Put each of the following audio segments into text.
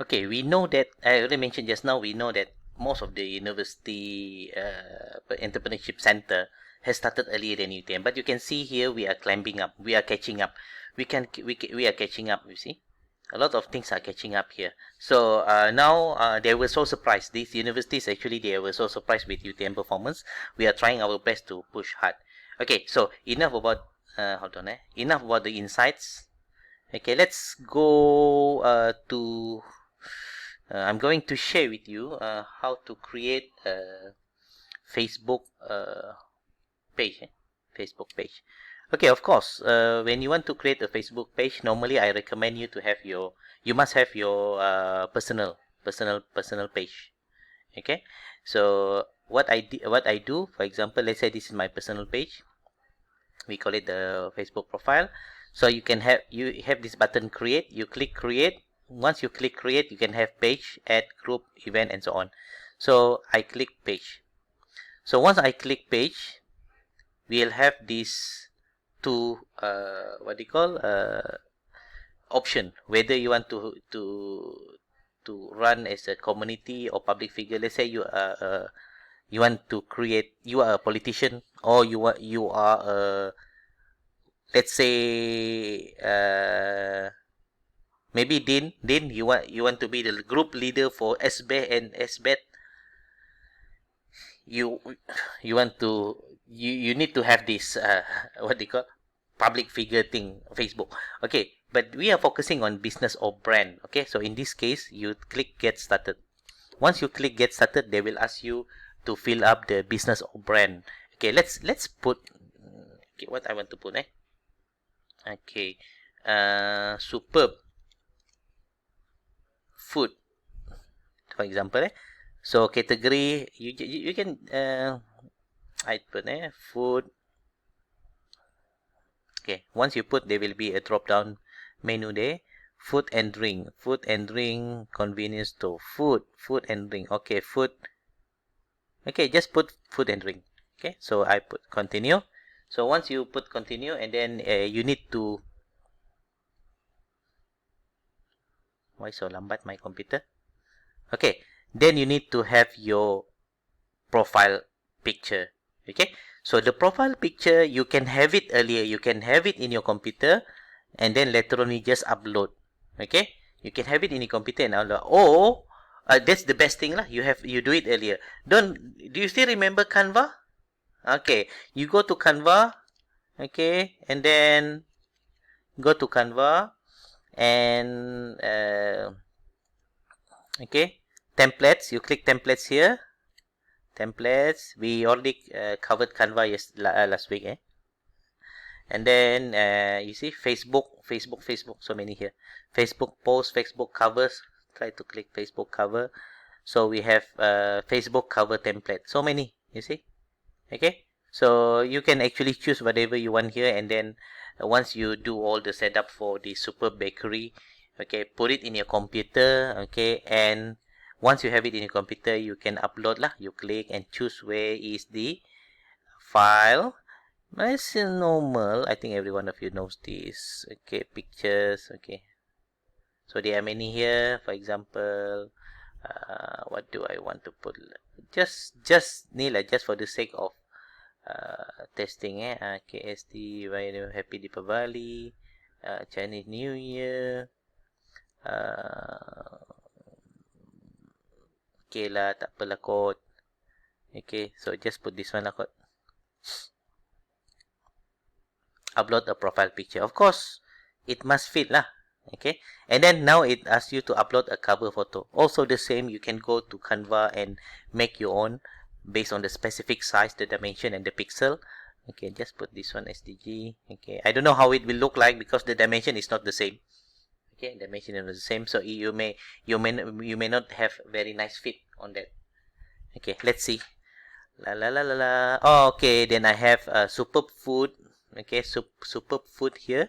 Okay, we know that I already mentioned just now. We know that most of the university entrepreneurship center has started earlier than UTM. But you can see here we are climbing up. We are catching up. We are catching up. You see, a lot of things are catching up here. So now they were so surprised. These universities actually they were so surprised with UTM performance. We are trying our best to push hard. Okay, so enough about hold on. Enough about the insights. Okay, let's go to I'm going to share with you how to create a Facebook page. Facebook page. Okay, of course. When you want to create a Facebook page, normally I recommend you to have you must have your personal page. Okay, so what I do, for example, let's say this is my personal page. We call it the Facebook profile. So you have this button create. You click create. Once you click create, you can have page, add, group, event, and so on. So I click page. So once I click page, we'll have these two what do you call option, whether you want to run as a community or public figure. Let's say you want to create, you are a politician, or you are a, let's say maybe Dean, you want to be the group leader for SBET and SBET. You you want to you need to have this what they call public figure thing, Facebook. Okay, but we are focusing on business or brand. Okay, so in this case, you click get started. Once you click get started, they will ask you to fill up the business or brand. Okay, let's put okay, what I want to put. Okay, superb food, for example. So category you can I put food. Okay, once you put, there will be a drop down menu there. Food and drink, convenience store, food and drink. Okay, food. Okay, just put food and drink. Okay, so I put continue. So once you put continue, and then you need to. Why so lambat my computer? Okay, then you need to have your profile picture. Okay, so the profile picture, you can have it earlier, you can have it in your computer, and then later on you just upload. Okay, you can have it in your computer and upload, or that's the best thing lah, you do it earlier. Don't Do you still remember Canva? Okay, you go to Canva. Okay, and then go to Canva, and okay, templates, you click templates here. Templates, we already covered Canva last week. And then you see Facebook, so many here. Facebook post, Facebook covers. Try to click Facebook cover. So we have Facebook cover template, so many, you see. Okay, so you can actually choose whatever you want here, and then once you do all the setup for the super bakery, okay, put it in your computer. Okay, and once you have it in your computer, you can upload lah. You click and choose where is the file. It's normal. I think every one of you knows this. Okay, pictures. Okay, so there are many here. For example, what do I want to put? Just Nila, just for the sake of testing. KST, Happy Deepavali, Chinese New Year. Okay lah, tak apalah kot. Okay, so just put this one lah kot. Upload a profile picture. Of course, it must fit lah. Okay, and then now it asks you to upload a cover photo. Also the same, you can go to Canva and make your own based on the specific size, the dimension, and the pixel. Okay, just put this one SDG. Okay, I don't know how it will look like because the dimension is not the same. Okay, dimension is the same, so you may not have very nice fit on that. Okay, let's see. La la la la la. Oh, okay, then I have superb food. Okay, superb food here.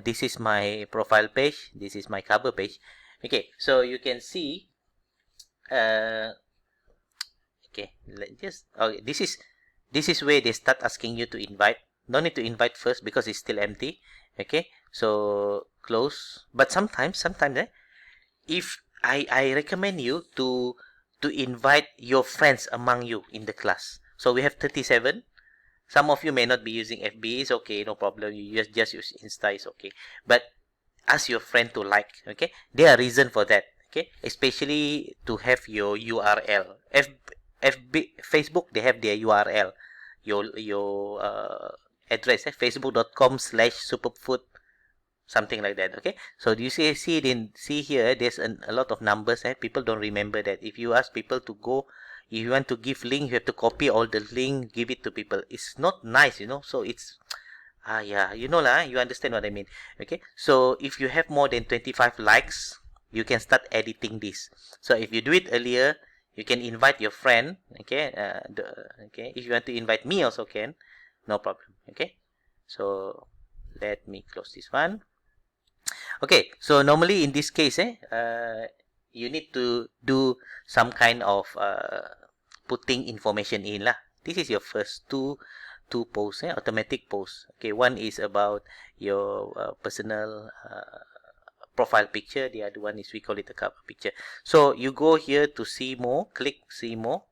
This is my profile page. This is my cover page. Okay, so you can see. Okay, okay. This is where they start asking you to invite. No need to invite first because it's still empty. Okay, so close. But sometimes, if I recommend you to invite your friends among you in the class. So we have 37. Some of you may not be using FB. It's okay, no problem. You just use Insta, is okay. But ask your friend to like. Okay, there are reason for that. Okay, especially to have your URL. FB, Facebook, they have their URL, your address. Facebook.com/superfood, something like that. Okay, so do you see here, there's a lot of numbers. People don't remember that. If you ask people to go, if you want to give link, you have to copy all the link, give it to people. It's not nice, so it's yeah, lah, you understand what I mean. Okay, so if you have more than 25 likes, you can start editing this. So if you do it earlier, you can invite your friend. Okay, okay, if you want to invite me also can, no problem. Okay, so let me close this one. Okay, so normally in this case, you need to do some kind of putting information in lah. This is your first two posts, automatic posts. Okay, one is about your personal profile picture. The other one is, we call it a cover picture. So you go here to see more, click see more.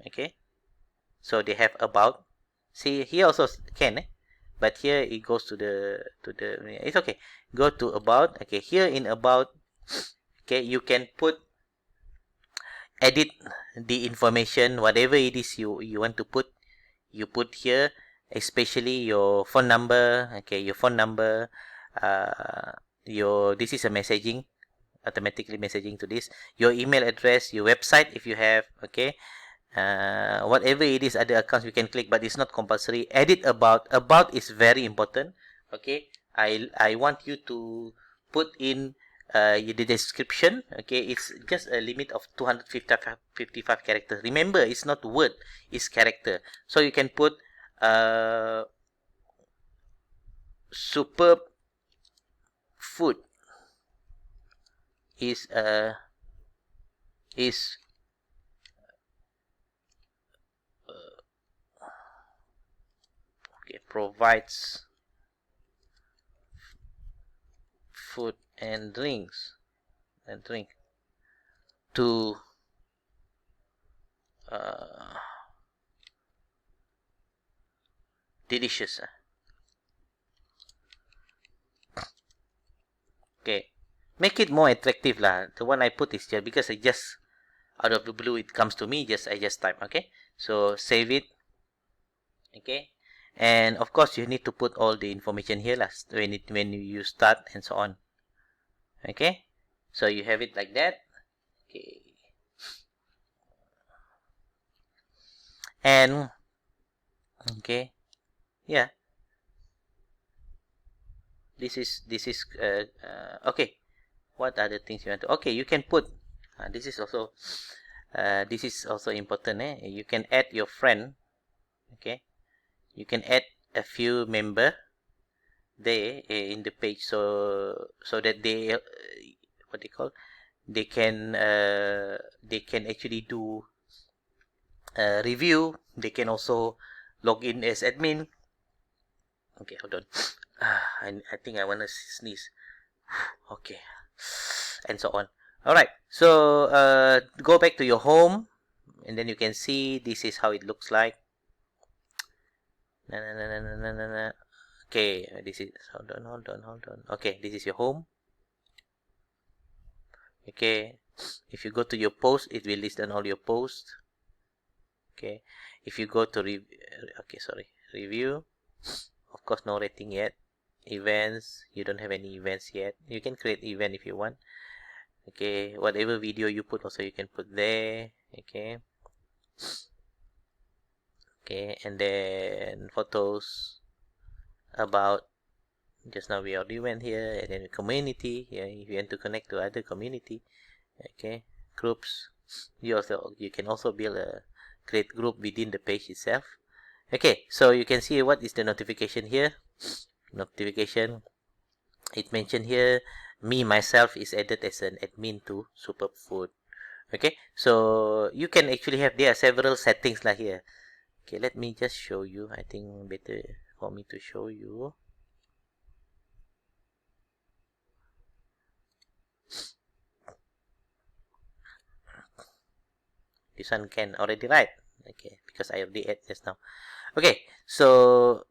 Okay, so they have about. See here also can, but here it goes to the it's okay. Go to about. Okay, here in about, okay, you can edit the information, whatever it is you want to put, you put here, especially your phone number. Okay, your phone number, this is a messaging, automatically messaging to this, your email address, your website if you have. Okay, whatever it is, other accounts you can click, but it's not compulsory. Edit about is very important. Okay, I want you to put in the description. Okay, it's just a limit of 255 characters. Remember, it's not word, it's character. So you can put superb food is okay, provides food and drink to delicious. Okay, make it more attractive lah. The one I put is here because I just out of the blue it comes to me. I just type. Okay, so save it. Okay, and of course you need to put all the information here last when you start and so on. Okay, so you have it like that. Okay, and okay, yeah, this is okay. What are the things you want to? Okay, you can put. This is also important. You can add your friend. Okay, you can add a few member there in the page, so that they what they call, they can actually do review. They can also log in as admin. Okay, hold on. I think I want to sneeze. Okay, and so on. All right, so go back to your home, and then you can see this is how it looks like. Okay, this is, hold on. Okay, this is your home. Okay, if you go to your post, it will list down all your posts. Okay, if you go to review, of course no rating yet. Events, you don't have any events yet. You can create event if you want. Okay, whatever video you put also you can put there. Okay, and then photos, about, just now we already went here, and then community. Yeah, if you want to connect to other community. Okay, groups, you can also build a create group within the page itself. Okay, so you can see what is the notification here. Notification, it mentioned here, me myself is added as an admin to Superfood. Okay, so you can actually have, there are several settings like here. Okay, let me just show you. I think better for me to show you. This one can already write. Okay, because I already add just now. Okay, so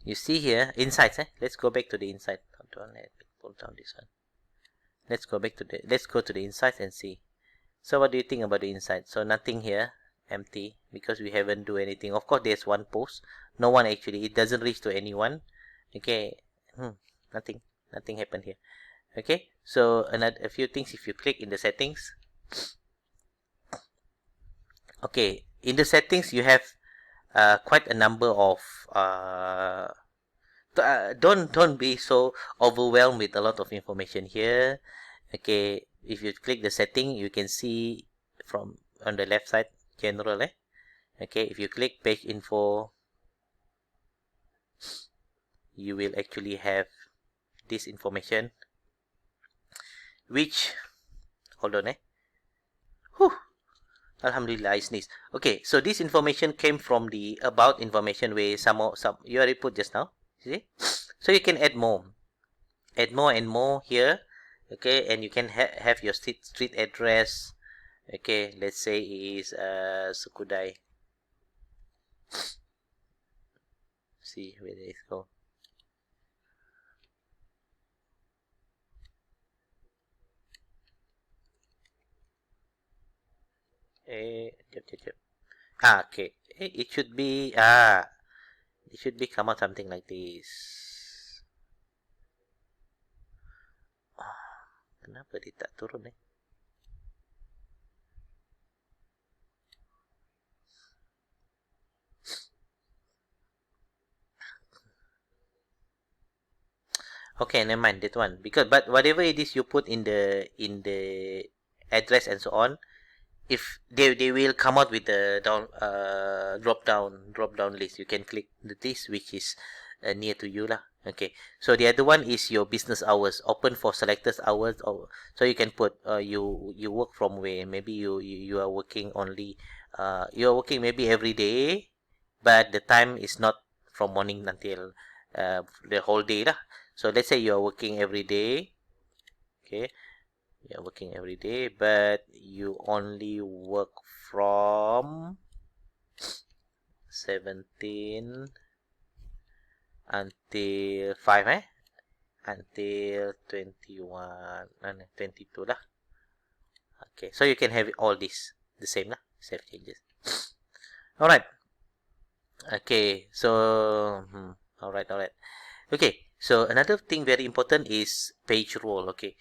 you see here insights. Let's go back to the insight. Let me pull down this one. Let's go to the insights and see. So what do you think about the insight? So nothing here, empty, because we haven't do anything. Of course, there's one post. No one actually. It doesn't reach to anyone. Okay, nothing happened here. Okay, so a few things. If you click in the settings, okay, in the settings you have quite a number of don't be so overwhelmed with a lot of information here. Okay, if you click the setting, you can see from on the left side general. Okay, if you click page info, you will actually have this information, which, hold on. Whew. Alhamdulillah, I sneeze. Okay, so this information came from the about information where some you already put just now. See, so you can add more and more here. Okay, and you can have your street address. Okay, let's say is Sukudai. See where it go. Okay. It should be come out something like this. Kenapa dia tak turun Okay, never mind that one, because but whatever it is you put in the address and so on, if they will come out with the drop down list. You can click the list which is near to you lah. Okay, so the other one is your business hours, open for selectors hours, or so you can put you work from where. Maybe you are working only you are working maybe every day, but the time is not from morning until the whole day lah. So let's say you are working every day. Okay, you're working every day, but you only work from 17 until 5 until 21 and 22 lah. Okay, so you can have all this the same lah, save changes. All right. Okay, so all right. Okay, so another thing very important is page role. Okay,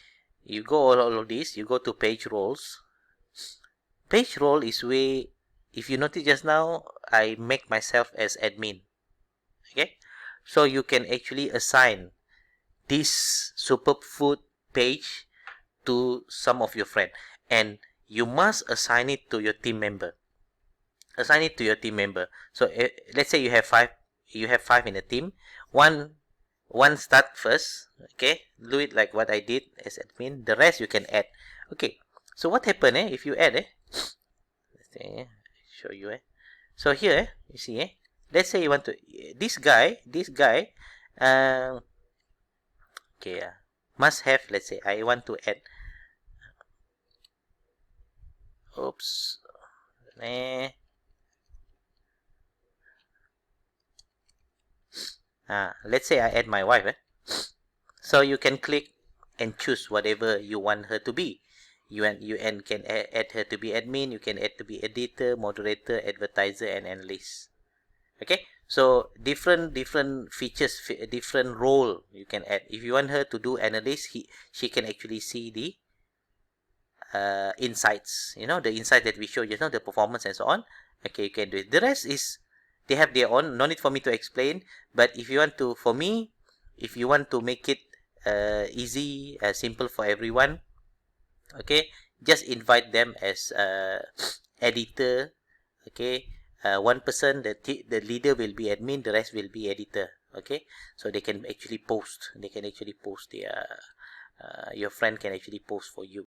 you go all of this, you go to page roles. Page role is where, if you notice just now, I make myself as admin. Okay, so you can actually assign this Superfood page to some of your friends, and you must assign it to your team member. So let's say you have five in a team. One start first. Okay, do it like what I did as admin. The rest you can add. Okay, so what happened if you add let's see, show you so here you see let's say you want to this guy okay, must have, let's say I want to add, oops, let's say I add my wife. So you can click and choose whatever you want her to be. You can add her to be admin. You can add to be editor, moderator, advertiser, and analyst. Okay, so different features, different role you can add. If you want her to do analyst, she can actually see the insights. The insight that we showed just now, the performance and so on. Okay, you can do it. The rest is they have their own. No need for me to explain. But if you want to, for me, if you want to make it easy, simple for everyone, okay, just invite them as editor. Okay, one person, the leader will be admin, the rest will be editor. Okay, so they can actually post. Their your friend can actually post for you.